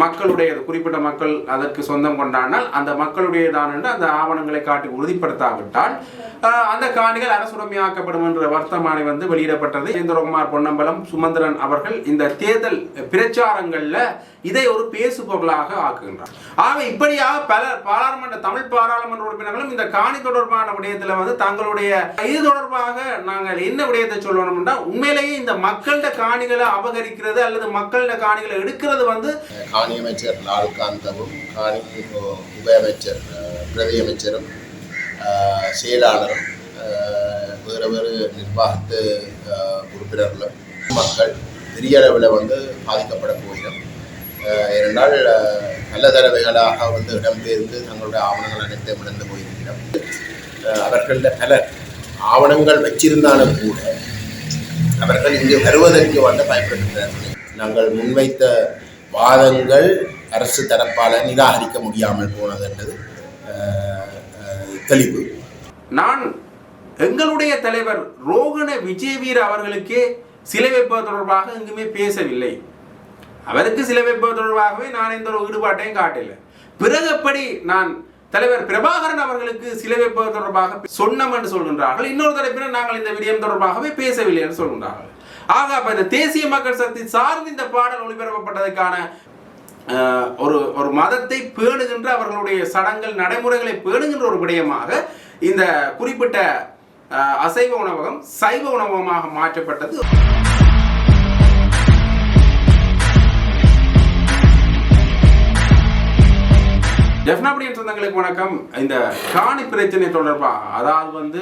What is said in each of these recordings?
மக்களுடைய குறிப்பிட்ட மக்கள் அதற்கு சொந்தம் கொண்டாடினால் அந்த மக்களுடையதான் என்று அந்த ஆவணங்களை காட்டி உறுதிப்படுத்தாவிட்டால் அந்த காணிகள் அரசுடைமையாக்கப்படும் என்ற வர்த்தமானி வந்து வெளியிடப்பட்டது. கஜேந்திரகுமார் பொன்னம்பலம் சுமந்திரன் அவர்கள் இந்த தேர்தல் பிரச்சாரங்கள்ல இதை ஒரு பேசு பொருளாக ஆக்குகின்றார். ஆக இப்படியாக பல தமிழ் பாராளுமன்ற உறுப்பினர்களும் இந்த காணி தொடர்பான விடயத்தில் வந்து தங்களுடைய இது தொடர்பாக நாங்கள் என்ன விடயத்தை சொல்லணும்னா, உண்மையிலேயே இந்த மக்களோட காணிகளை அபகரிக்கிறது அல்லது மக்களோட காணிகளை எடுக்கிறது வந்து காணி அமைச்சர் லால்காந்தவும் காணி உப அமைச்சர் பிரதி அமைச்சரும் செயலாளரும் வேறு வேறு நிர்வாகத்து உறுப்பினர்களும் மக்கள் பெரிய அளவில் வந்து பாதிக்கப்பட போகிறோம். இரண்டால் நல்ல தடவைகளாக வந்து இடம்பெயர்ந்து தங்களுடைய ஆவணங்கள் அனைத்தையும் இழந்து போயிருக்கிறோம். அவர்களில் பலர் ஆவணங்கள் வச்சிருந்தாலும் கூட அவர்கள் இங்கு வருவதற்கு வந்து பயன்படுத்துகிறார்கள். நாங்கள் முன்வைத்த வாதங்கள் அரசு தரப்பால் நிராகரிக்க முடியாமல் போனது என்பது தெளிவு. நான் எங்களுடைய தலைவர் ரோகண விஜயவீர அவர்களுக்கே சிலை வைப்பது தொடர்பாக எங்குமே பேசவில்லை. அவருக்கு சிலை வைப்பது தொடர்பாகவே நான் எந்த ஒரு ஈடுபாட்டையும் காட்டல. பிறகு எப்படி நான் தலைவர் பிரபாகரன் அவர்களுக்கு சிலை வைப்பது தொடர்பாக சொன்னோம் என்று சொல்கின்றார்கள். இன்னொரு தரப்பினர் நாங்கள் இந்த விடயம் தொடர்பாகவே பேசவில்லை என்று சொல்கின்றார்கள். ஆக அப்ப இந்த தேசிய மக்கள் சக்தி சார்ந்து இந்த பாடல் ஒளிபரப்பப்பட்டதற்கான ஒரு மதத்தை பேணுகின்ற அவர்களுடைய சடங்குகள் நடைமுறைகளை பேணுகின்ற ஒரு விடயமாக இந்த குறிப்பிட்ட அசைவ உணவகம் சைவ உணவகமாக மாற்றப்பட்டது. டெஃபினபிளியன் சொந்தங்களுக்கு வணக்கம். இந்த காணி பிரச்சனை தொடர்பாக, அதாவது வந்து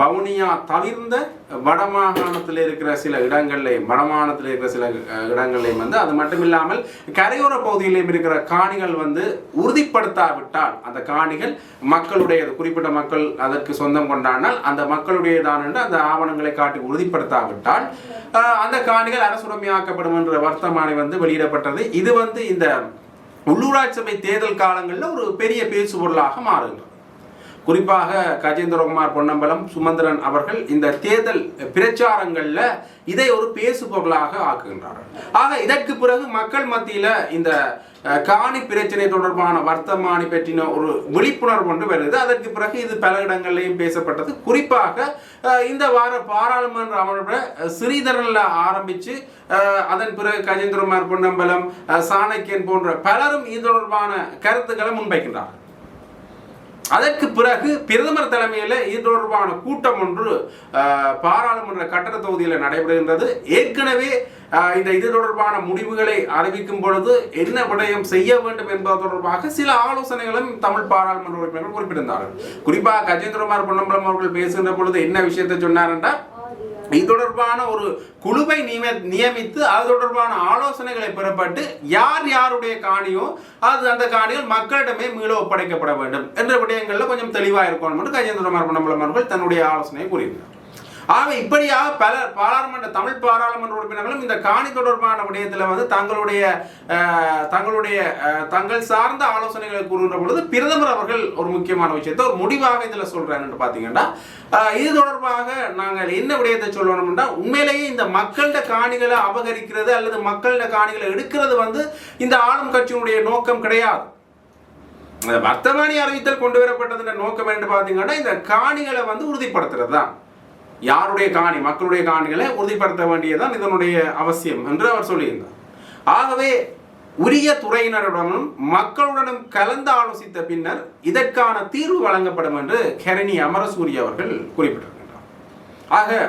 வவுனியா தவிர்ந்த வடமாகாணத்தில் இருக்கிற சில இடங்கள்லையும் வடமாகாணத்தில் இருக்கிற சில இடங்கள்லையும் வந்து அது மட்டும் இல்லாமல் கரையோர பகுதியிலையும் இருக்கிற காணிகள் வந்து உறுதிப்படுத்தாவிட்டால் அந்த காணிகள் மக்களுடைய குறிப்பிட்ட மக்கள் அதற்கு சொந்தம் கொண்டாடினால் அந்த மக்களுடையதான் என்று அந்த ஆவணங்களை காட்டி உறுதிப்படுத்தாவிட்டால் அந்த காணிகள் அரசுடைமையாக்கப்படும் என்ற வர்த்தமானி வந்து வெளியிடப்பட்டது. இது வந்து இந்த உள்ளூராட்சி சபை தேர்தல் காலங்களில் ஒரு பெரிய பேசுபொருளாக மாறுகின்றது. குறிப்பாக கஜேந்திரகுமார் பொன்னம்பலம் சுமந்திரன் அவர்கள் இந்த தேர்தல் பிரச்சாரங்கள்ல இதை ஒரு பேசு பொருளாக ஆக்குகின்றார்கள். ஆக இதற்கு பிறகு மக்கள் மத்தியில இந்த காணி பிரச்சனை தொடர்பான வர்த்தமானி பற்றின ஒரு விழிப்புணர்வு ஒன்று வருது. அதற்கு பிறகு இது பல இடங்கள்லையும் பேசப்பட்டது. குறிப்பாக இந்த வார பாராளுமன்ற அமர்வை ஸ்ரீதரன்ல ஆரம்பிச்சு அதன் பிறகு கஜேந்திரகுமார் பொன்னம்பலம் சாணக்கியன் போன்ற பலரும் இது தொடர்பான கருத்துக்களை முன்வைக்கின்றார்கள். அதற்கு பிறகு பிரதமர் தலைமையில் இது தொடர்பான கூட்டம் ஒன்று பாராளுமன்ற கட்டட தொகுதியில் நடைபெறுகின்றது. ஏற்கனவே இந்த இது தொடர்பான முடிவுகளை அறிவிக்கும் பொழுது என்ன விடயம் செய்ய வேண்டும் என்பது தொடர்பாக சில ஆலோசனைகளும் தமிழ் பாராளுமன்ற உறுப்பினர்கள் குறிப்பிட்டிருந்தார்கள். குறிப்பாக கஜேந்திரகுமார் பொன்னம்பலம் அவர்கள் பேசுகின்ற பொழுது என்ன விஷயத்தை சொன்னார் என்றால், இது தொடர்பான ஒரு குழுவை நியமித்து அது தொடர்பான ஆலோசனைகளை பெறப்பட்டு யார் யாருடைய காணியோ அந்த காணிகள் மக்களிடமே மீள ஒப்படைக்கப்பட வேண்டும் என்ற விடயங்களில் கொஞ்சம் தெளிவாக இருக்கணும் என்று கஜேந்திரகுமார் பொன்னம்பலம் அவர்கள் தன்னுடைய ஆலோசனையை கூறியிருந்தார். ஆக இப்படியாக பல தமிழ் பாராளுமன்ற உறுப்பினர்களும் இந்த காணி தொடர்பான விடயத்தில் வந்து தங்கள் சார்ந்த ஆலோசனைகளை கூறுகின்ற பொழுது பிரதமர் அவர்கள் ஒரு முக்கியமான விஷயத்தை ஒரு முடிவாக இதில் சொல்றாங்கன்னு பார்த்தீங்கன்னா, இது தொடர்பாக நாங்கள் என்ன விடயத்தை சொல்லணும்னா, உண்மையிலேயே இந்த மக்களோட காணிகளை அபகரிக்கிறது அல்லது மக்களோட காணிகளை எடுக்கிறது வந்து இந்த ஆளும் கட்சியினுடைய நோக்கம் கிடையாது. வர்த்தமானி அறிவித்தல் கொண்டு வரப்பட்டதுன்ற நோக்கம் என்று பார்த்தீங்கன்னா, இந்த காணிகளை வந்து உறுதிப்படுத்துறது தான். யாருடைய காணி மக்களுடைய காணிகளை உறுதிப்படுத்த வேண்டியதுதான் இதனுடைய அவசியம் என்று அவர் சொல்லியிருந்தார். ஆகவே உரிய துறையினருடனும் மக்களுடனும் கலந்து ஆலோசித்த பின்னர் இதற்கான தீர்வு வழங்கப்படும் என்று கரணி அமரசூரிய அவர்கள் குறிப்பிட்டிருக்கின்றார். ஆக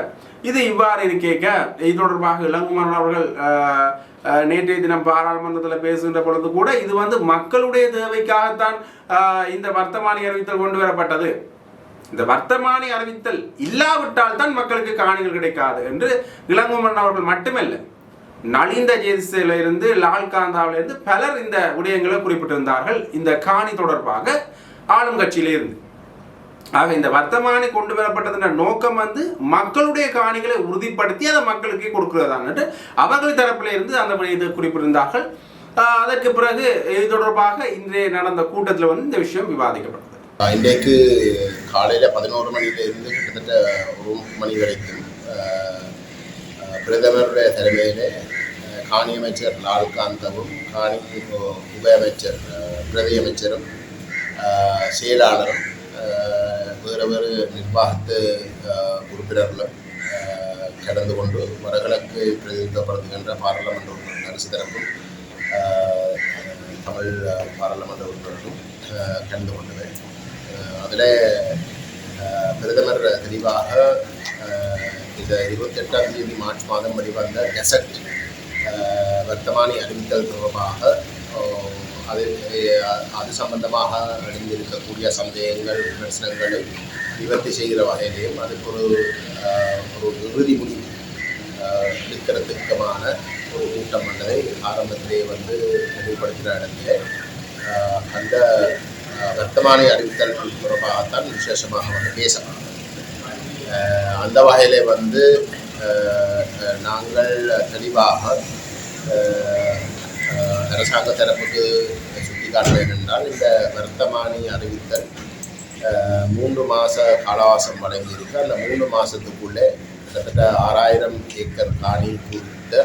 இது இவ்வாறு இருக்கேக்க இது தொடர்பாக இளங்குமரன் அவர்கள் நேற்றைய தினம் பாராளுமன்றத்தில் பேசுகின்ற பொழுது கூட இது வந்து மக்களுடைய தேவைக்காகத்தான் இந்த வர்த்தமானி அறிவித்தல் கொண்டு வரப்பட்டது. இந்த வர்த்தமானி அறிவித்தல் இல்லாவிட்டால் தான் மக்களுக்கு காணிகள் கிடைக்காது என்று இளங்குமரன் அவர்கள் மட்டுமல்ல, நலிந்த ஜேதிசிலிருந்து லால்காந்தாவிலிருந்து பலர் இந்த விடயங்களை குறிப்பிட்டிருந்தார்கள் இந்த காணி தொடர்பாக ஆளும் கட்சியிலிருந்து. ஆக இந்த வர்த்தமானி கொண்டு வரப்பட்டதுன்ற நோக்கம் வந்து மக்களுடைய காணிகளை உறுதிப்படுத்தி அதை மக்களுக்கு கொடுக்கிறதான் என்று அவர்கள் தரப்பிலிருந்து அந்த விடயத்தை குறிப்பிட்டிருந்தார்கள். அதற்கு பிறகு இது தொடர்பாக இன்றைய நடந்த கூட்டத்தில் வந்து இந்த விஷயம் விவாதிக்கப்பட்டது. இன்றைக்கு காலையில் 11 மணியிலிருந்து கிட்டத்தட்ட 1 மணி வரைக்கும் பிரதமருடைய தலைமையில் காணி அமைச்சர் லால்காந்தவும் காணி உப அமைச்சர் பிரதி அமைச்சரும் செயலாளரும் வேறு வேறு நிர்வாகத்து உறுப்பினர்களும் கலந்து கொண்டு வடகிழக்கு பிரதிநிதித்துவப்படுத்துகின்ற பாராளுமன்ற உறுப்பினர் அரசு தரப்பும் தமிழ் பாராளுமன்ற உறுப்பினர்களும் கலந்து கொண்டது. அதில் பிரதமர் தெளிவாக இந்த 28ஆம் தேதி மார்ச் மாதம் வெளிவந்த கெசட் வர்த்தமானி அறிவித்தல் தொடர்பாக அது சம்பந்தமாக அடைந்திருக்கக்கூடிய சந்தேகங்கள் விமர்சனங்களை நிவர்த்தி செய்கிற வகையிலையும் அதுக்கு ஒரு இறுதி முடிவு எடுக்கிறதுக்குமான ஒரு கூட்டம் பண்ணதை ஆரம்பத்திலே தெளிவுபடுத்துகிற இடத்திலே அந்த வர்த்தமானி அறிவித்தல் தொடர்பாகத்தான் விசேஷமாக பேசப்படும். அந்த வகையிலே நாங்கள் தெளிவாக அரசாங்க தரப்புக்கு சுட்டிக்காட்டுவேன் என்றால் இந்த வர்த்தமானி அறிவித்தல் 3 மாத காலவாசம் வழங்கியிருக்கு. அந்த 3 மாதத்துக்குள்ளே கிட்டத்தட்ட 6000 ஏக்கர் காணி குறித்த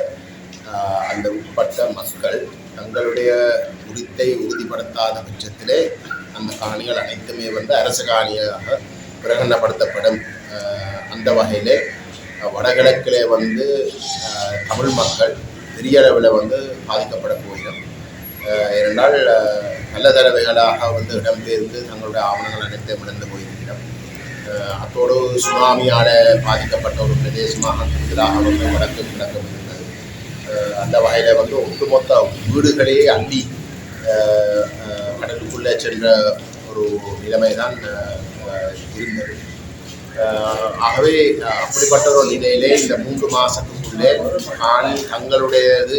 அந்த உட்பட்ட மக்கள் தங்களுடைய உரித்தை உறுதிப்படுத்தாத பட்சத்திலே அந்த காணிகள் அனைத்துமே அரசு காணியாக பிரகடனப்படுத்தப்படும். அந்த வகையிலே வடகிழக்கிலே தமிழ் மக்கள் பெரிய அளவில் பாதிக்கப்பட போகிறோம். ஏனென்றால் நல்ல தடவைகளாக இடம்பெயர்ந்து தங்களுடைய ஆவணங்கள் அனைத்தையும் இழந்து போயிருக்கிறோம். அத்தோடு சுனாமியால் பாதிக்கப்பட்ட ஒரு பிரதேசமாக கூடுதலாக வடக்கு கிழக்கும் இருந்தது. அந்த வகையில் ஒட்டுமொத்த வீடுகளையே அள்ளி கடலுக்குள்ளே சென்ற ஒரு நிலைமை தான் இருந்தது. ஆகவே அப்படிப்பட்ட ஒரு நிலையிலே இந்த 3 மாதத்துக்குள்ளே காணி தங்களுடையது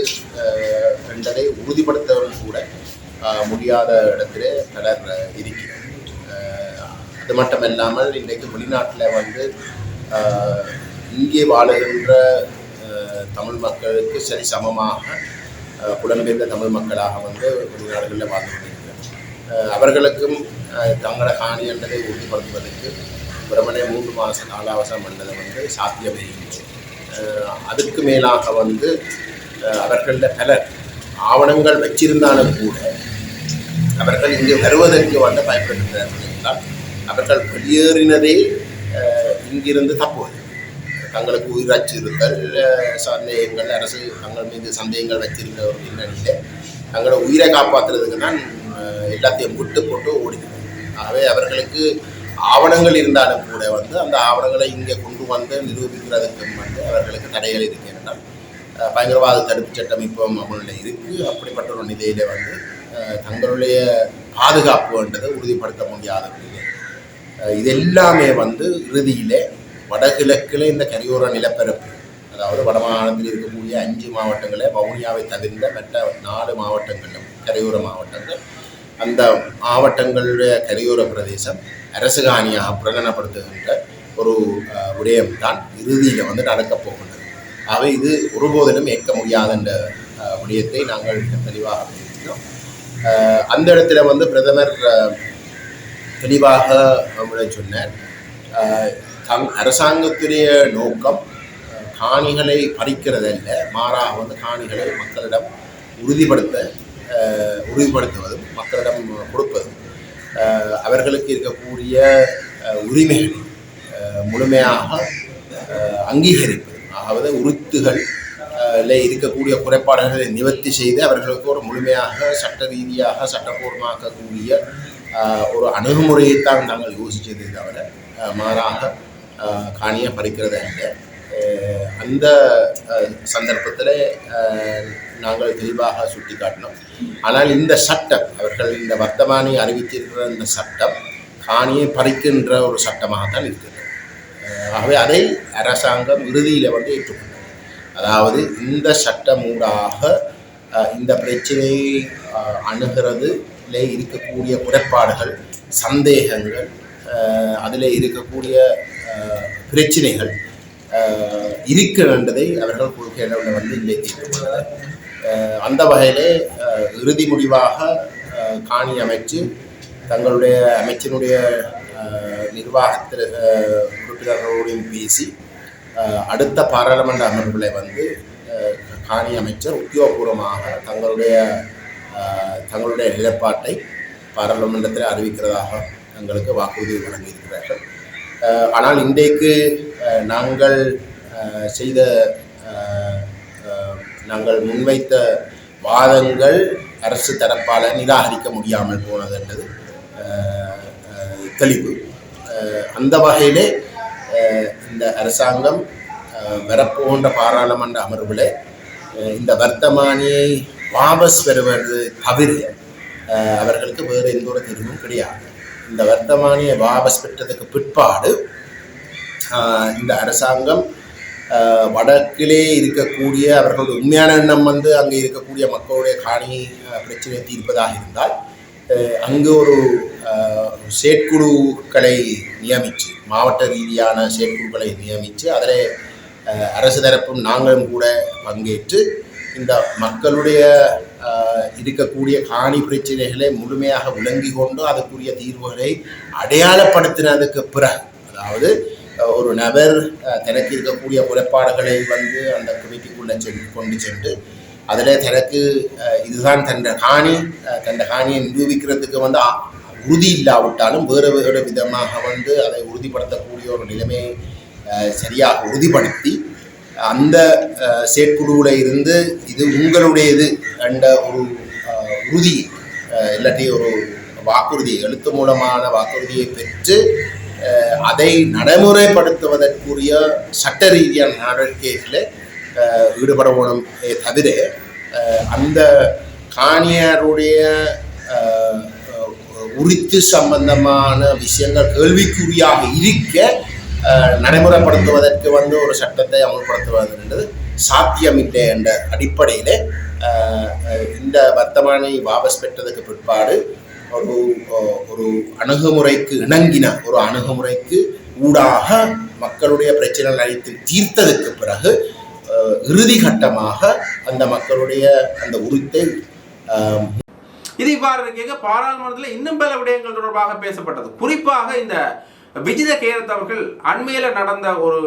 என்பதை உறுதிப்படுத்தவும் கூட முடியாத இடத்திலே பலர் இருக்கிறது. அது மட்டுமில்லாமல் இன்றைக்கு வெளிநாட்டில் இங்கே வாழுகின்ற தமிழ் மக்களுக்கு சரி சமமாக புலம்பெயர்ந்த தமிழ் மக்களாக வெளிநாடுகளில் வாழ்ந்து கொண்டிருக்கிறார். அவர்களுக்கும் தங்களோட காணி என்பதை உறுதிப்படுத்துவதற்கு பிரமணே 3 மாத காலாவசம் பண்ணதை சாத்தியமே இல்லை. அதுக்கு மேலாக அவர்களில் பலர் ஆவணங்கள் வச்சிருந்தாலும் கூட அவர்கள் இங்கு வருவதற்கு பயன்படுத்துகிறார்கள் என்றால் அவர்கள் வெளியேறினதே இங்கிருந்து தப்புவது. தங்களுக்கு உயிர் அச்சுறுத்தல் சந்தேகங்கள் அரசு தங்கள் மீது சந்தேகங்கள் வச்சிருந்த ஒரு பின்னணியில் தங்களோட உயிரை காப்பாற்றுறதுக்கு தான் எல்லாத்தையும் விட்டு போட்டு ஓடிக்கிறது. ஆகவே அவர்களுக்கு ஆவணங்கள் இருந்தாலும் கூட அந்த ஆவணங்களை இங்கே கொண்டு நிரூபிக்கிறதுக்கும் அவர்களுக்கு தடைகள் இருக்கின்றன. பயங்கரவாத தடுப்பு சட்டம் இப்போ அமலில் இருக்குது. அப்படிப்பட்ட ஒரு நிலையில் தங்களுடைய பாதுகாப்புன்றதை உறுதிப்படுத்த முடியாத நிலை. இது எல்லாமே இறுதியிலே வடகிழக்கில் இந்த கரையோர நிலப்பரப்பு, அதாவது வடமாகாணத்தில் இருக்கக்கூடிய 5 மாவட்டங்களே வவுனியாவை தவிர்ந்த மற்ற 4 மாவட்டங்களும் கரையோர மாவட்டங்கள், அந்த மாவட்டங்களுடைய கரையோர பிரதேசம் அரசு காணியாக பிரகடனப்படுத்துகின்ற ஒரு விடயம்தான் இறுதியில் நடக்கப் போகின்றது. ஆகவே இது ஒருபோதிலும் ஏற்க முடியாத என்ற விடயத்தை நாங்கள் தெளிவாக பேசினோம். அந்த இடத்துல பிரதமர் தெளிவாக சொன்னார், அரசாங்கத்துடைய நோக்கம் காணிகளை பறிக்கிறதல்ல, மாறாக காணிகளை மக்களிடம் உறுதிப்படுத்துவதும் மக்களிடம் கொடுப்பதும் அவர்களுக்கு இருக்கக்கூடிய உரிமைகளை முழுமையாக அங்கீகரிப்பது. அதாவது உறுத்துகளில் இருக்கக்கூடிய குறைபாடுகளை நிவர்த்தி செய்து அவர்களுக்கு ஒரு முழுமையாக சட்ட ரீதியாக சட்டப்பூர்வமாக்கக்கூடிய ஒரு அணுகுமுறையைத்தான் நாங்கள் யோசித்ததை தவிர மாறாக காணியை பறிக்கிறது அல்ல. அந்த சந்தர்ப்பத்தில் நாங்கள் தெளிவாக சுட்டி காட்டினோம். ஆனால் இந்த சட்டம், அவர்கள் இந்த வர்த்தமானி அறிவித்திருக்கிற இந்த சட்டம் காணியை பறிக்கின்ற ஒரு சட்டமாகத்தான் இருக்கிறது. ஆகவே அதை அரசாங்கம் இறுதியில் ஏற்றுக்கொண்டது. அதாவது இந்த சட்டமூடாக இந்த பிரச்சனையை அணுகிறதுல இருக்கக்கூடிய குறைபாடுகள், சந்தேகங்கள், அதில் இருக்கக்கூடிய பிரச்சனைகள் இருக்கின்றதை அவர்கள் கொள்கையில் இல்லை தீர்மானம். அந்த வகையிலே இறுதி முடிவாக காணி அமைச்சு தங்களுடைய அமைச்சினுடைய நிர்வாகத்தில் உறுப்பினர்களோடையும் பேசி அடுத்த பாராளுமன்ற அமர்வுகளை காணி அமைச்சர் உத்தியோகபூர்வமாக தங்களுடைய நிலைப்பாட்டை பாராளுமன்றத்தில் அறிவிக்கிறதாக எங்களுக்கு வாக்குறுதி வழங்கியிருக்கிறார்கள். ஆனால் இன்றைக்கு நாங்கள் முன்வைத்த வாதங்கள் அரசு தரப்பால் நிராகரிக்க முடியாமல் போனது என்பது தெளிவு. அந்த வகையிலே இந்த அரசாங்கம் வரப்போன்ற பாராளுமன்ற அமர்வில் இந்த வர்த்தமானியை வாபஸ் பெறுவது தவிர அவர்களுக்கு வேறு எந்த ஒரு தீர்வும் கிடையாது. இந்த வர்த்தமானியை வாபஸ் பெற்றதுக்கு பிற்பாடு இந்த அரசாங்கம் வடக்கிலே இருக்கக்கூடிய அவர்களுடைய உண்மையான எண்ணம் அங்கே இருக்கக்கூடிய மக்களுடைய காணி பிரச்சனையை தீர்ப்பதாக இருந்தால் அங்கு ஒரு செயற்குழுக்களை நியமித்து, மாவட்ட ரீதியான செயற்குழுக்களை நியமித்து அதில் அரசு தரப்பும் நாங்களும் கூட பங்கேற்று இந்த மக்களுடைய இருக்கக்கூடிய காணி பிரச்சனைகளை முழுமையாக விளங்கி கொண்டு அதற்குரிய தீர்வுகளை அடையாளப்படுத்தினதுக்கு பிறகு, அதாவது ஒரு நபர் தனக்கு இருக்கக்கூடிய குறைபாடுகளை அந்த கமிட்டிக்குள்ளே கொண்டு சென்று அதில் தனக்கு இதுதான் தன் காணியை நிரூபிக்கிறதுக்கு உறுதி இல்லாவிட்டாலும் வேறு விதமாக அதை உறுதிப்படுத்தக்கூடிய ஒரு நிலைமையை சரியாக உறுதிப்படுத்தி அந்த செயற்குழுவில் இருந்து இது உங்களுடையது என்ற ஒரு உறுதி இல்லாட்டி ஒரு வாக்குறுதி, எழுத்து மூலமான வாக்குறுதியை பெற்று அதை நடைமுறைப்படுத்துவதற்குரிய சட்ட ரீதியான நடவடிக்கைகளை ஈடுபடணும் தவிர அந்த காணியாருடைய உரித்து சம்பந்தமான விஷயங்கள் கேள்விக்குறியாக இருக்க நடைமுறைப்படுத்துவதற்கு ஒரு சட்டத்தை அமல்படுத்துவது என்பது சாத்தியமில்லை என்ற அடிப்படையில் இந்த வர்த்தமானி வாபஸ் பெற்றதுக்கு பிற்பாடு ஒரு அணுகுமுறைக்கு இணங்கின ஒரு அணுகுமுறைக்கு ஊடாக மக்களுடைய பிரச்சனைகள் அனைத்தும் தீர்த்ததுக்கு பிறகு இறுதி கட்டமாக அந்த மக்களுடைய அந்த உரித்தை இது இவ்வாறு இருக்க பாராளுமன்றத்தில் இன்னும் பல விடயங்கள் தொடர்பாக பேசப்பட்டது. குறிப்பாக இந்த விஜித கேரத் அவர்கள் அண்மையில நடந்த ஒரு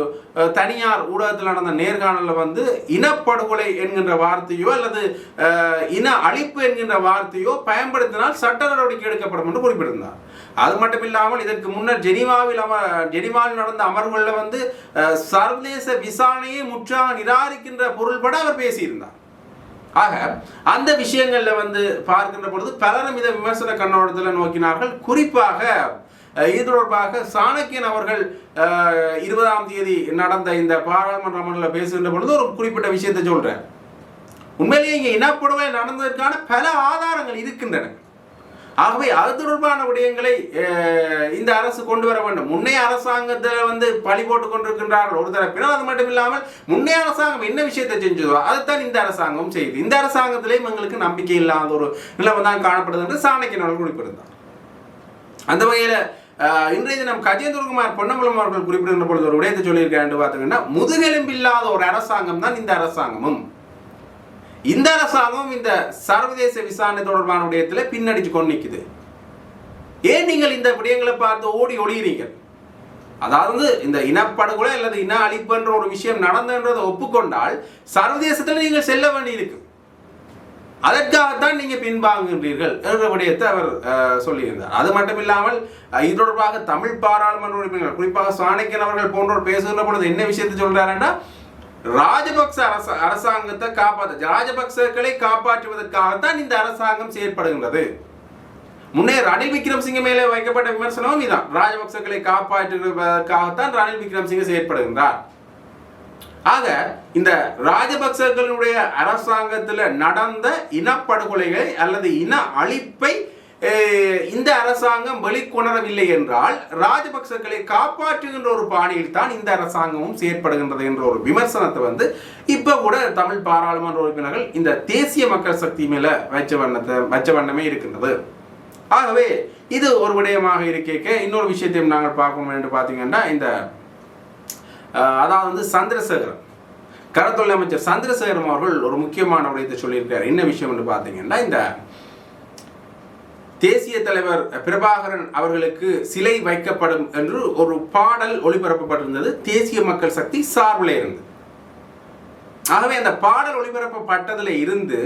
தனியார் ஊடகத்தில் நடந்த நேர்காணலில் இனப்படுகொலை என்கின்ற வார்த்தையோ அல்லது இன அழிப்பு என்கின்ற வார்த்தையோ பயன்படுத்தினால் சட்ட நடவடிக்கை எடுக்கப்படும் என்று குறிப்பிட்டிருந்தார். அது மட்டும் இல்லாமல் இதற்கு முன்னர் ஜெனீவாவில் நடந்த அமர்வுகளில் சர்வதேச விசாரணையை முற்றாக நிராகரிக்கின்ற பொருள்பட அவர் பேசியிருந்தார். ஆக அந்த விஷயங்கள்ல பார்க்கின்ற பொழுது பலரும் இதை விமர்சன கண்ணோட்டத்தில் நோக்கினார்கள். குறிப்பாக இது தொடர்பாக சாணக்கியன் அவர்கள் 20ஆம் தேதி நடந்த இந்த பாராளுமன்ற அமர்வில் பேசுகின்ற பொழுது ஒரு குறிப்பிட்ட விஷயத்தை சொல்றேன். உண்மையிலேயே இங்கே இனப்படுகொலை நடந்ததற்கான பல ஆதாரங்கள் இருக்கின்றன. ஆகவே அது தொடர்பான விடயங்களை இந்த அரசு கொண்டு வர வேண்டும். முன்னைய அரசாங்கத்தில் பழி போட்டுக் கொண்டிருக்கின்றார்கள் ஒரு தரப்பினர். அது மட்டும் இல்லாமல் முன்னைய அரசாங்கம் என்ன விஷயத்தை செஞ்சதோ அதைத்தான் இந்த அரசாங்கம் செய்யுது. இந்த அரசாங்கத்திலேயும் எங்களுக்கு நம்பிக்கை இல்லாத ஒரு நிலைமை தான் காணப்படுது என்று சாணக்கியன் அவர்கள் குறிப்பிட்டிருந்தார். அந்த வகையில் இன்றைய தினம் கஜேந்திரகுமார் பொன்னம்பலம் அவர்கள் குறிப்பிடுகின்ற பொழுது ஒரு விடயத்தை சொல்லியிருக்காரு. பார்த்தீங்கன்னா முதுகெலும்பில்லாத ஒரு அரசாங்கம் தான் இந்த அரசாங்கமும். இந்த அரசாங்கம் இந்த சர்வதேச விசாரணை தொடர்பான விடயத்தில் பின்னடிச்சு கொண்டு நிற்குது. ஏன் நீங்கள் இந்த விடயங்களை பார்த்து ஓடி ஒளிகிறீர்கள்? அதாவது இந்த இனப்படுகொலை அல்லது இன அழிப்புன்ற ஒரு விஷயம் நடந்தன்றதை ஒப்புக்கொண்டால் சர்வதேசத்தில் நீங்கள் செல்ல வேண்டியிருக்கு. அதற்காகத்தான் நீங்க பின்வாங்குகின்றீர்கள் என்ற விடயத்தை அவர் சொல்லியிருந்தார். அது மட்டும் இல்லாமல் இது தொடர்பாக தமிழ் பாராளுமன்ற உறுப்பினர்கள் குறிப்பாக சாணக்கியன் அவர்கள் போன்றோர் பேசுகின்ற பொழுது என்ன விஷயத்தை சொல்றாருன்னா, ராஜபக்ச அரசாங்கத்தை ராஜபக்சர்களை காப்பாற்றுவதற்காகத்தான் இந்த அரசாங்கம் செயற்படுகின்றது. முன்னே ரணில் விக்ரமசிங்க மேலே வைக்கப்பட்ட விமர்சனமும் இதான். ராஜபக்சர்களை காப்பாற்றுவதற்காகத்தான் ரணில் விக்ரமசிங்க செயற்படுகின்றார். ஆக இந்த ராஜபக்சர்களுடைய அரசாங்கத்தில் நடந்த இனப்படுகொலைகளை அல்லது இன அழிப்பை இந்த அரசாங்கம் வெளிக்கொணரவில்லை என்றால் ராஜபக்சர்களை காப்பாற்றுகின்ற ஒரு பாணியில் தான் இந்த அரசாங்கமும் செயற்படுகின்றது என்ற ஒரு விமர்சனத்தை இப்ப கூட தமிழ் பாராளுமன்ற உறுப்பினர்கள் இந்த தேசிய மக்கள் சக்தி மேல வச்ச வண்ணமே இருக்கின்றது. ஆகவே இது ஒரு விடயமாக இருக்க இன்னொரு விஷயத்தையும் நாங்கள் பார்க்கணும் என்று பார்த்தீங்கன்னா, இந்த அதாவது சந்திரசேகரன் கடத்தொழில் அமைச்சர் சந்திரசேகரன் அவர்கள் ஒரு முக்கியமான விடயத்தை சொல்லியிருக்கார். என்ன விஷயம் என்று பார்த்தீங்கன்னா, இந்த தேசிய தலைவர் பிரபாகரன் அவர்களுக்கு சிலை வைக்கப்படும் என்று ஒரு பாடல் ஒளிபரப்பப்பட்டிருந்தது. தேசிய மக்கள் சக்தி சார்பில் இருந்தது. ஆகவே அந்த பாடல் ஒளிபரப்பப்பட்டதில் இருந்து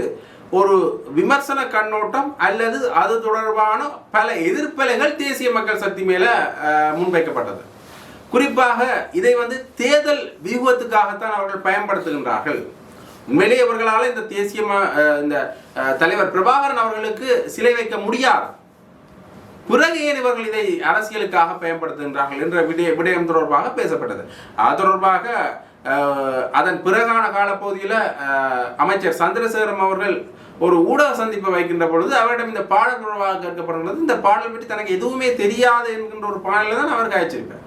ஒரு விமர்சன கண்ணோட்டம் அல்லது அது தொடர்பான பல எதிர்ப்பலைகள் தேசிய மக்கள் சக்தி மேல முன்வைக்கப்பட்டது. குறிப்பாக இதை தேர்தல் வியூகத்துக்காகத்தான் அவர்கள் பயன்படுத்துகின்றார்கள். உண்மையிலேயே இவர்களால் இந்த தேசிய இந்த தலைவர் பிரபாகரன் அவர்களுக்கு சிலை வைக்க முடியாது. பிறகு ஏன் இவர்கள் இதை அரசியலுக்காக பயன்படுத்துகின்றார்கள் என்ற விடயம் தொடர்பாக பேசப்பட்டது. அது தொடர்பாக அதன் பிறகான காலப்பகுதியில் அமைச்சர் சந்திரசேகரம் அவர்கள் ஒரு ஊடக சந்திப்பை வைக்கின்ற பொழுது அவரிடம் இந்த பாடல் தொடர்பாக கேட்கப்படுகிறது. இந்த பாடல் பற்றி தனக்கு எதுவுமே தெரியாது என்கின்ற ஒரு பாடலை தான் அவர் காய்ச்சிருப்பார்.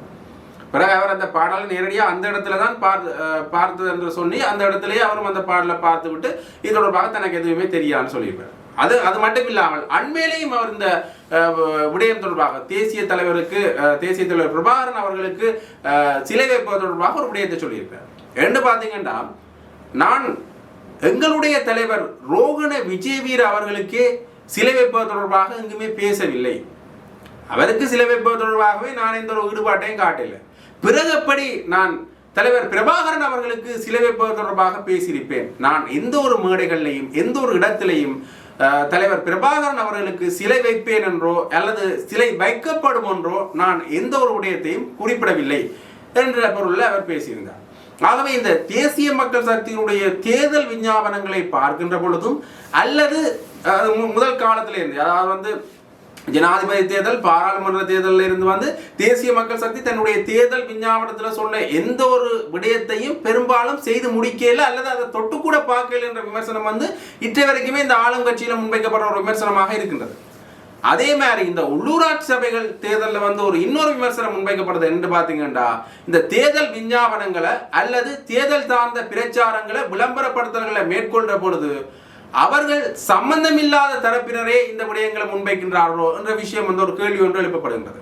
பிறகு அவர் அந்த பாடலை நேரடியாக அந்த இடத்துல தான் பார்த்தது என்று சொல்லி அந்த இடத்துலயே அவரும் அந்த பாடலை பார்த்து விட்டு இது தொடர்பாக தனக்கு எதுவுமே தெரியாதுன்னு சொல்லியிருப்பார். அது மட்டும் இல்லாமல் அண்மையிலேயும் அவர் இந்த விடயம் தொடர்பாக தேசிய தலைவர் பிரபாகரன் அவர்களுக்கு சிலை வைப்பது தொடர்பாக ஒரு விடயத்தை சொல்லியிருப்பார். என்று பார்த்தீங்கன்னா, நான் எங்களுடைய தலைவர் ரோகண விஜயவீர அவர்களுக்கே சிலை வைப்பது தொடர்பாக எங்குமே பேசவில்லை. அவருக்கு சிலை வைப்பது தொடர்பாகவே நான் எந்த ஒரு ஈடுபாட்டையும் காட்டலை. பிறகு எப்படி நான் தலைவர் பிரபாகரன் அவர்களுக்கு சிலை வைப்பது தொடர்பாக பேசியிருப்பேன்? நான் எந்த ஒரு மேடைகள்லையும் எந்த ஒரு இடத்திலையும் தலைவர் பிரபாகரன் அவர்களுக்கு சிலை வைப்பேன் என்றோ அல்லது சிலை வைக்கப்படும் என்றோ நான் எந்த ஒரு விடயத்தையும் குறிப்பிடவில்லை என்ற பொருளில் அவர் பேசியிருந்தார். ஆகவே இந்த தேசிய மக்கள் சக்தியினுடைய தேர்தல் விஞ்ஞாபனங்களை பார்க்கின்ற பொழுதும் அல்லது முதல் காலத்திலிருந்து, அதாவது ஜனாதிபதி தேர்தல் பாராளுமன்ற தேர்தலில் இருந்து தேசிய மக்கள் சக்தி தன்னுடைய தேர்தல் விஞ்ஞாபனத்தில் சொன்ன எந்த ஒரு விடயத்தையும் பெரும்பாலும் செய்து முடிக்கல அல்லது அதை தொட்டு கூட பார்க்கல என்ற விமர்சனம் இற்றை வரைக்குமே இந்த ஆளும் கட்சியில முன்வைக்கப்படுற ஒரு விமர்சனமாக இருக்கின்றது. அதே மாதிரி இந்த உள்ளூராட்சி சபைகள் தேர்தலில் ஒரு இன்னொரு விமர்சனம் முன்வைக்கப்படுது என்று பார்த்தீங்கன்னா, இந்த தேர்தல் விஞ்ஞாபனங்களை அல்லது தேர்தல் சார்ந்த பிரச்சாரங்களை விளம்பரப்படுத்தல்களை மேற்கொள்ற பொழுது அவர்கள் சம்பந்தமில்லாத தரப்பினரே இந்த விடயங்களை முன்வைக்கின்றார்களோ என்ற விஷயம் ஒரு கேள்வி ஒன்று எழுப்பப்படுகின்றது.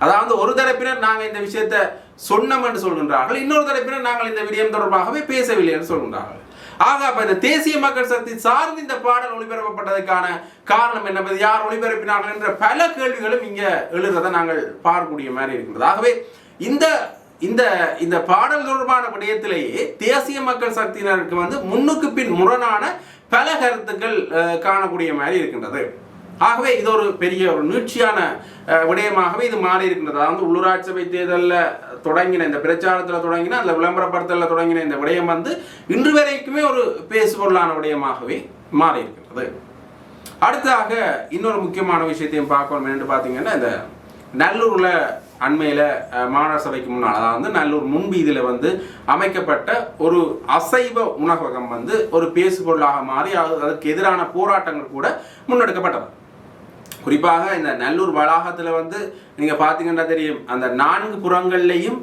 அதாவது ஒரு தரப்பினர் நாங்கள் இந்த விஷயத்தை சொன்னோம் என்று சொல்கின்றார்கள், இன்னொரு தரப்பினர் நாங்கள் இந்த விடயம் தொடர்பாகவே பேசவில்லை என்று சொல்கின்றார்கள். ஆக அப்ப இந்த தேசிய மக்கள் சக்தி சார்ந்து இந்த பாடல் ஒளிபரப்பப்பட்டதற்கான காரணம் என்ன, யார் ஒளிபரப்பினார்கள் என்ற பல கேள்விகளும் இங்க எழுதுறதை நாங்கள் பார்க்கக்கூடிய மாதிரி இருக்கின்றது. ஆகவே இந்த இந்த இந்த பாடல் தொடர்பான விடயத்திலேயே தேசிய மக்கள் சக்தியினருக்கு முன்னுக்கு பின் முரணான பல கருத்துக்கள் காணக்கூடிய மாதிரி இருக்கின்றது. ஆகவே இது ஒரு பெரிய ஒரு நீட்சியான விடயமாகவே இது மாறி இருக்கின்றது. அதாவது உள்ளூராட்சி சபை தேர்தலில் தொடங்கின இந்த பிரச்சாரத்தில் தொடங்கின அந்த விளம்பரப்படுத்தலில் தொடங்கின இந்த விடயம் இன்று வரைக்குமே ஒரு பேசுபொருளான விடயமாகவே மாறி இருக்கின்றது. அடுத்ததாக இன்னொரு முக்கியமான விஷயத்தையும் பார்க்கணும் என்று பார்த்தீங்கன்னா, இந்த நல்லூர்ல அண்மையில மாநகர சபைக்கு முன்னால், அதாவது நல்லூர் முன்பீதியில அமைக்கப்பட்ட ஒரு அசைவ உணவகம் ஒரு பேசுபொருளாக மாறி அதற்கு எதிரான போராட்டங்கள் கூட முன்னெடுக்கப்பட்டது. குறிப்பாக இந்த நல்லூர் வளாகத்தில் நீங்க பார்த்தீங்கன்னா தெரியும், அந்த 4 புறங்கள்லையும்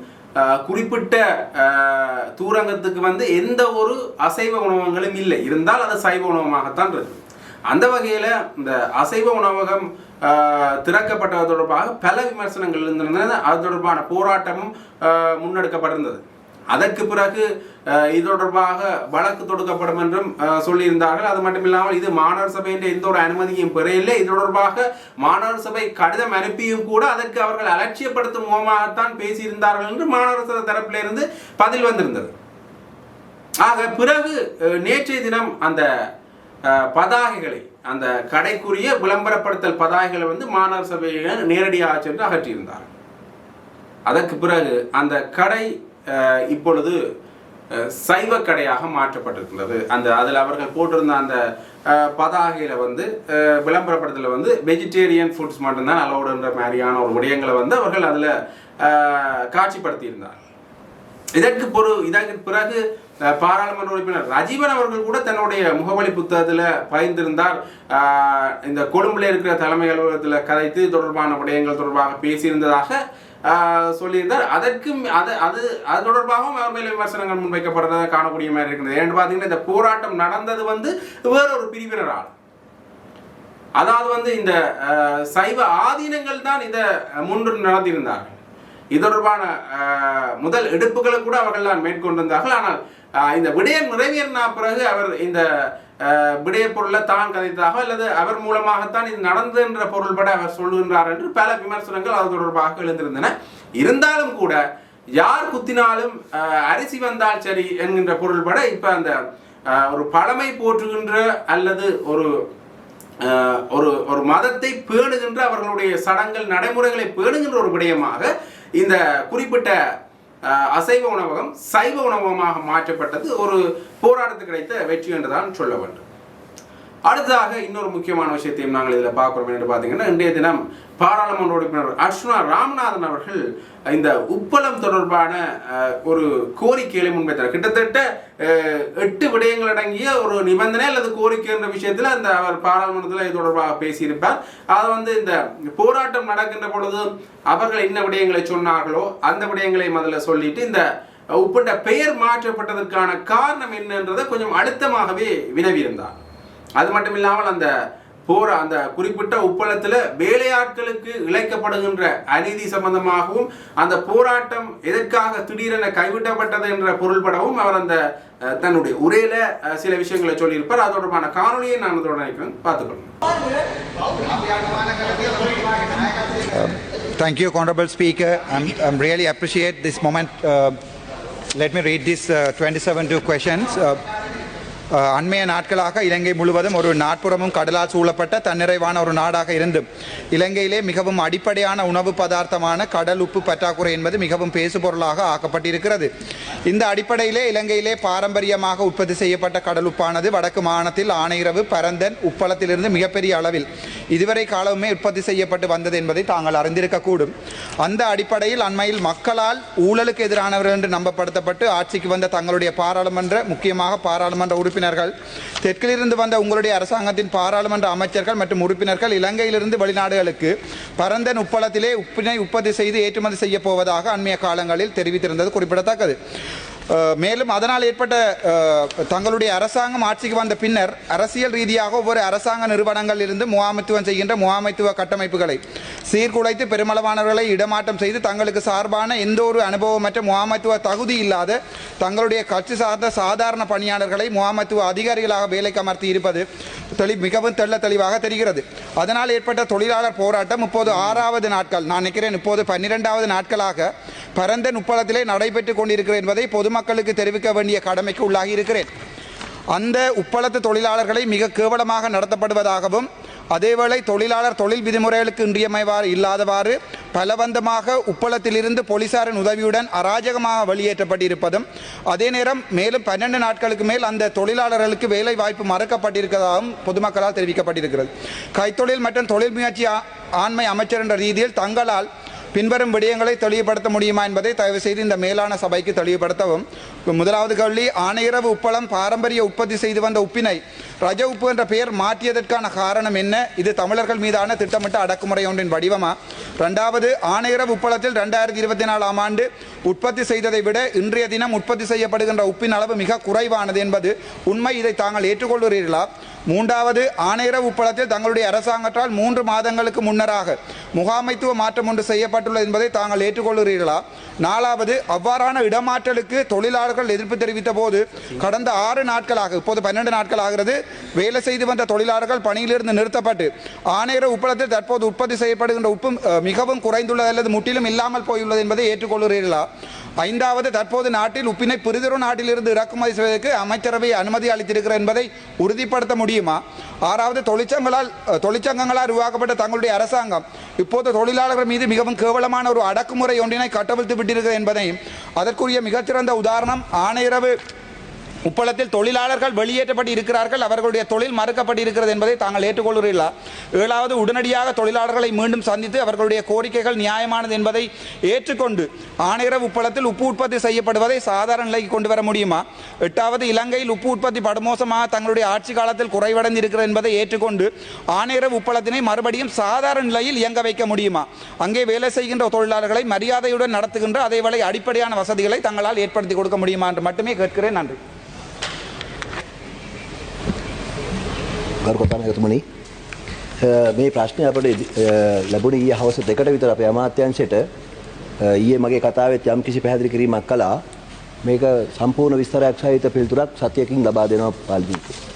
குறிப்பிட்ட தூரங்கத்துக்கு எந்த ஒரு அசைவ உணவகங்களும் இல்லை. இருந்தால் அது சைவ உணவகமாகத்தான் இருக்கு. அந்த வகையில் இந்த அசைவ உணவகம் திறக்கப்பட்டது தொடர்பாக பல விமர்சனங்கள் இருந்திருந்தது. அது தொடர்பான போராட்டமும் முன்னெடுக்கப்பட்டிருந்தது. அதற்கு பிறகு இது தொடர்பாக வழக்கு தொடுக்கப்படும் என்றும் சொல்லியிருந்தார்கள். அது மட்டும் இல்லாமல் இது மாநகர சபையின் எந்த ஒரு அனுமதியும் பெறவில்லை. இது தொடர்பாக மாநகர சபை கடிதம் அனுப்பியும் கூட அதற்கு அவர்கள் அலட்சியப்படுத்தும் முகமாகத்தான் பேசியிருந்தார்கள் என்று மாநகர சபை தரப்பிலிருந்து பதில் வந்திருந்தது. ஆக பிறகு நேற்றைய தினம் அந்த பதாகைகளை, அந்த கடைக்குரிய விளம்பரப்படுத்தல் பதாகைகளை மாநகர சபையை நேரடியாக சென்று அகற்றியிருந்தார். அதற்கு பிறகு அந்த கடை இப்பொழுது சைவ கடையாக மாற்றப்பட்டிருக்கிறது. அதில் அவர்கள் போட்டிருந்த அந்த பதாகையில் விளம்பரப்படுத்தல வெஜிடேரியன் ஃபுட்ஸ் மட்டும்தான் அலோடுன்ற மாதிரியான ஒரு விடயங்களை அவர்கள் அதில் காட்சிப்படுத்தியிருந்தார். இதற்கு பிறகு பாராளுமன்ற உறுப்பினர் ரஜீவன் அவர்கள் கூட தன்னுடைய முகவலி புத்தகத்தில் பகிர்ந்திருந்தார். இந்த கொழும்புல இருக்கிற தலைமை அலுவலகத்தில் கதைத்து தொடர்பான விடயங்கள் தொடர்பாக பேசியிருந்ததாக சொல்லியிருந்தார். அது தொடர்பாகவும் அவர் மேல விமர்சனங்கள் முன்வைக்கப்படுறதை காணக்கூடிய மாதிரி இருக்கிறது. ஏன்னு பார்த்தீங்கன்னா, இந்த போராட்டம் நடந்தது வேறொரு பிரிவினரால், அதாவது இந்த சைவ ஆதீனங்கள் தான் இதை முன்னின்று நடத்தியிருந்தார்கள். இது தொடர்பான முதல் எடுப்புகளை கூட அவர்கள் தான் மேற்கொண்டிருந்தார்கள். ஆனால் இந்த விடயம் நிறைவேறின பிறகு அவர் இந்த விடய பொருளை தான் கதைத்ததாக அல்லது அவர் மூலமாகத்தான் இது நடந்தது என்ற பொருள்பட அவர் சொல்லுகின்றார் என்று பல விமர்சனங்கள் அது தொடர்பாக எழுந்திருந்தன. இருந்தாலும் கூட யார் குத்தினாலும் அரிசி வந்தால் சரி என்கின்ற பொருள்பட இப்ப அந்த ஒரு பழமை போற்றுகின்ற அல்லது ஒரு ஒரு மதத்தை பேணுகின்ற அவர்களுடைய சடங்குகள் நடைமுறைகளை பேணுகின்ற ஒரு விடயமாக இந்த குறிப்பிட்ட அசைவ உணவகம் சைவ உணவகமாக மாற்றப்பட்டது ஒரு போராட்டத்துக்கு கிடைத்த வெற்றி என்றுதான் சொல்ல வேண்டும். அடுத்ததாக இன்னொரு முக்கியமான விஷயத்தையும் நாங்கள் இதில் பார்க்குறோம் என்று பார்த்தீங்கன்னா, இன்றைய தினம் பாராளுமன்ற உறுப்பினர் அர்ச்சுனா ராமநாதன் அவர்கள் இந்த உப்பளம் தொடர்பான ஒரு கோரிக்கைகளை முன்வைத்தார். கிட்டத்தட்ட 8 விடயங்கள் அடங்கிய ஒரு நிபந்தனை அல்லது கோரிக்கை என்ற விஷயத்தில் அந்த அவர் பாராளுமன்றத்தில் இது தொடர்பாக பேசியிருப்பார். அதை இந்த போராட்டம் நடக்கின்ற பொழுது அவர்கள் என்ன விடயங்களை சொன்னார்களோ அந்த விடயங்களை முதல்ல சொல்லிட்டு இந்த உப்பிட்ட பெயர் மாற்றப்பட்டதற்கான காரணம் என்னன்றதை கொஞ்சம் அழுத்தமாகவே வினவியிருந்தார். அது மட்டும் இல்லாமல் அந்த குறிப்பிட்ட உப்பளத்தில் வேலையாட்களுக்கு இழைக்கப்படுகின்ற அநீதி சம்பந்தமாகவும் அந்த போராட்டம் எதற்காக திடீரென கைவிட்டப்பட்டது என்ற பொருள்படவும் அவர் அந்த தன்னுடைய உரையில சில விஷயங்களை சொல்லியிருப்பார். அது தொடர்பான காணொலியை நான் அதோட நினைக்கிறேன், பார்த்துக்கொள்ளுங்க. Thank you, Honorable Speaker. I'm really appreciate this moment. Let me read these 27 questions. அண்மைய நாட்களாக இலங்கை முழுவதும் ஒரு நாட்புறமும் கடலால் சூழப்பட்ட தன்னிறைவான ஒரு நாடாக இருந்தும் இலங்கையிலே மிகவும் அடிப்படையான உணவு பதார்த்தமான கடல் உப்பு பற்றாக்குறை என்பது மிகவும் பேசுபொருளாக ஆக்கப்பட்டிருக்கிறது. இந்த அடிப்படையிலே இலங்கையிலே பாரம்பரியமாக உற்பத்தி செய்யப்பட்ட கடல் உப்பானது வடக்கு மாகாணத்தில் ஆனையிறவு, பரந்தன், உப்பளத்திலிருந்து மிகப்பெரிய அளவில் இதுவரை காலமுமே உற்பத்தி செய்யப்பட்டு வந்தது என்பதை தாங்கள் அறிந்திருக்கக்கூடும். அந்த அடிப்படையில் அண்மையில் மக்களால் ஊழலுக்கு எதிரானவர்கள் என்று நம்பப்படுத்தப்பட்டு ஆட்சிக்கு வந்த தங்களுடைய முக்கியமாக பாராளுமன்ற உறுப்பினர்கள், தெற்கிலிருந்து வந்த உங்களுடைய அரசாங்கத்தின் பாராளுமன்ற அமைச்சர்கள் மற்றும் உறுப்பினர்கள் இலங்கையிலிருந்து வெளிநாடுகளுக்கு பரந்தன் உப்பளத்திலே உப்பினை உற்பத்தி செய்து ஏற்றுமதி செய்ய போவதாக அண்மைய காலங்களில் தெரிவித்திருந்தது குறிப்பிடத்தக்கது. மேலும் அதனால் ஏற்பட்ட தங்களுடைய அரசாங்கம் ஆட்சிக்கு வந்த பின்னர் அரசியல் ரீதியாக ஒவ்வொரு அரசாங்க நிறுவனங்களில் இருந்து முகாமைத்துவம் செய்கின்ற முகாமைத்துவ கட்டமைப்புகளை சீர்குலைத்து பெருமளவானவர்களை இடமாற்றம் செய்து தங்களுக்கு சார்பான எந்த ஒரு அனுபவமற்ற முகாமைத்துவ தகுதி இல்லாத தங்களுடைய கட்சி சார்ந்த சாதாரண பணியாளர்களை முகாமைத்துவ அதிகாரிகளாக வேலைக்கு அமர்த்தி இருப்பது மிகவும் தெளிவாக தெரிகிறது. அதனால் ஏற்பட்ட தொழிலாளர் போராட்டம் இப்போது 6வது நாட்கள், நான் நினைக்கிறேன் இப்போது 12வது நாட்களாக பரந்தன் உப்பளத்திலே நடைபெற்றுக் கொண்டிருக்கிறது என்பதை பொதுமக்களுக்கு தெரிவிக்க வேண்டிய கடமைக்கு உள்ளாகி இருக்கிறேன். அந்த உப்பளத்து தொழிலாளர்களை மிக கேவலமாக நடத்தப்படுவதாகவும் அதேவேளை தொழிலாளர் தொழில் விதிமுறைகளுக்கு இன்றியமைவாறு இல்லாதவாறு பலவந்தமாக உப்பளத்திலிருந்து போலீசாரின் உதவியுடன் அராஜகமாக வெளியேற்றப்பட்டிருப்பதும் அதே நேரம் மேலும் 12 நாட்களுக்கு மேல் அந்த தொழிலாளர்களுக்கு வேலை வாய்ப்பு மறுக்கப்பட்டிருக்கிறதாகவும் பொதுமக்களால் தெரிவிக்கப்பட்டிருக்கிறது. கைத்தொழில் மற்றும் தொழில் முயற்சி ஆண்மை அமைச்சர் என்ற ரீதியில் தங்களால் பின்வரும் விடயங்களை தெளிவுபடுத்த முடியுமா என்பதை தயவு செய்து இந்த மேலான சபைக்கு தெளிவுபடுத்தவும். முதலாவது கேள்வி, ஆனையிறவு உப்பளம் பாரம்பரிய உற்பத்தி செய்து வந்த உப்பினை ரஜ உப்பு என்ற பெயர் மாற்றியதற்கான காரணம் என்ன? இது தமிழர்கள் மீதான திட்டமிட்ட அடக்குமுறை ஒன்றின் வடிவமா? 2வது, ஆனையிறவு உப்பளத்தில் 2024ஆம் ஆண்டு உற்பத்தி செய்ததை விட இன்றைய தினம் உற்பத்தி செய்யப்படுகின்ற உப்பின் அளவு மிக குறைவானது என்பது உண்மை, இதை தாங்கள் ஏற்றுக்கொள்கிறீர்களா? 3வது, ஆனையிறவு உப்பளத்தில் தங்களுடைய அரசாங்கத்தால் 3 மாதங்களுக்கு முன்னராக முகாமைத்துவ மாற்றம் ஒன்று செய்யப்பட்டுள்ளது என்பதை தாங்கள் ஏற்றுக்கொள்கிறீர்களா? 4வது, அவ்வாறான இடமாற்றலுக்கு தொழிலாளர்கள் எதிர்ப்பு தெரிவித்த போது கடந்த 6 நாட்களாக, இப்போது 12 நாட்கள் ஆகிறது, வேலை செய்து வந்த தொழிலாளர்கள் பணியிலிருந்து நிறுத்தப்பட்டு ஆனையிறவு உப்பளத்தில் தற்போது உற்பத்தி செய்யப்படுகின்ற உப்பு மிகவும் குறைந்துள்ளது அல்லது முற்றிலும் இல்லாமல் போயுள்ளது என்பதை ஏற்றுக்கொள்கிறீர்களா? 5வது, தற்போது நாட்டில் உப்பினை பிறிதொரு நாட்டிலிருந்து இறக்குமதி செய்வதற்கு அமைச்சரவை அனுமதி அளித்திருக்கிறது என்பதை உறுதிப்படுத்த முடியுமா? 6வது, தொழிற்சங்கங்களால் உருவாக்கப்பட்ட தங்களுடைய அரசாங்கம் இப்போது தொழிலாளர்கள் மீது மிகவும் கேவலமான ஒரு அடக்குமுறை ஒன்றினை கட்டவிழ்த்து விட்டிருக்கிறது என்பதையும் அதற்குரிய மிகச்சிறந்த உதாரணம் ஆனையிறவு உப்பளத்தில் தொழிலாளர்கள் வெளியேற்றப்பட்டு இருக்கிறார்கள், அவர்களுடைய தொழில் மறுக்கப்பட்டிருக்கிறது என்பதை தாங்கள் ஏற்றுக்கொள்கிறீர்களா? 7வது, உடனடியாக தொழிலாளர்களை மீண்டும் சந்தித்து அவர்களுடைய கோரிக்கைகள் நியாயமானது என்பதை ஏற்றுக்கொண்டு ஆனையிறவு உப்பளத்தில் உப்பு உற்பத்தி செய்யப்படுவதை சாதாரண நிலைக்கு கொண்டு வர முடியுமா? 8வது, இலங்கையில் உப்பு உற்பத்தி படுமோசமாக தங்களுடைய ஆட்சி காலத்தில் குறைவடைந்து இருக்கிறது என்பதை ஏற்றுக்கொண்டு ஆனையிறவு உப்பளத்தினை மறுபடியும் சாதாரண நிலையில் இயங்க வைக்க முடியுமா? அங்கே வேலை செய்கின்ற தொழிலாளர்களை மரியாதையுடன் நடத்துகின்ற அதேவேளை அடிப்படையான வசதிகளை தங்களால் ஏற்படுத்தி கொடுக்க முடியுமா என்று மட்டுமே கேட்கிறேன். நன்றி. ගරුකතානගතුමනි, මේ ප්‍රශ්නය අපට ලැබුණ ඊයේ හවස 2ට විතර අපේ අමාත්‍යාංශයට ඊයේ මගේ කතාවෙත් යම් කිසි පැහැදිලි කිරීමක් කළා. මේක සම්පූර්ණ විස්තරයක් සහිත පිළිතුරක් සතියකින් ලබා දෙනවා පාර්ලිමේන්තුවට.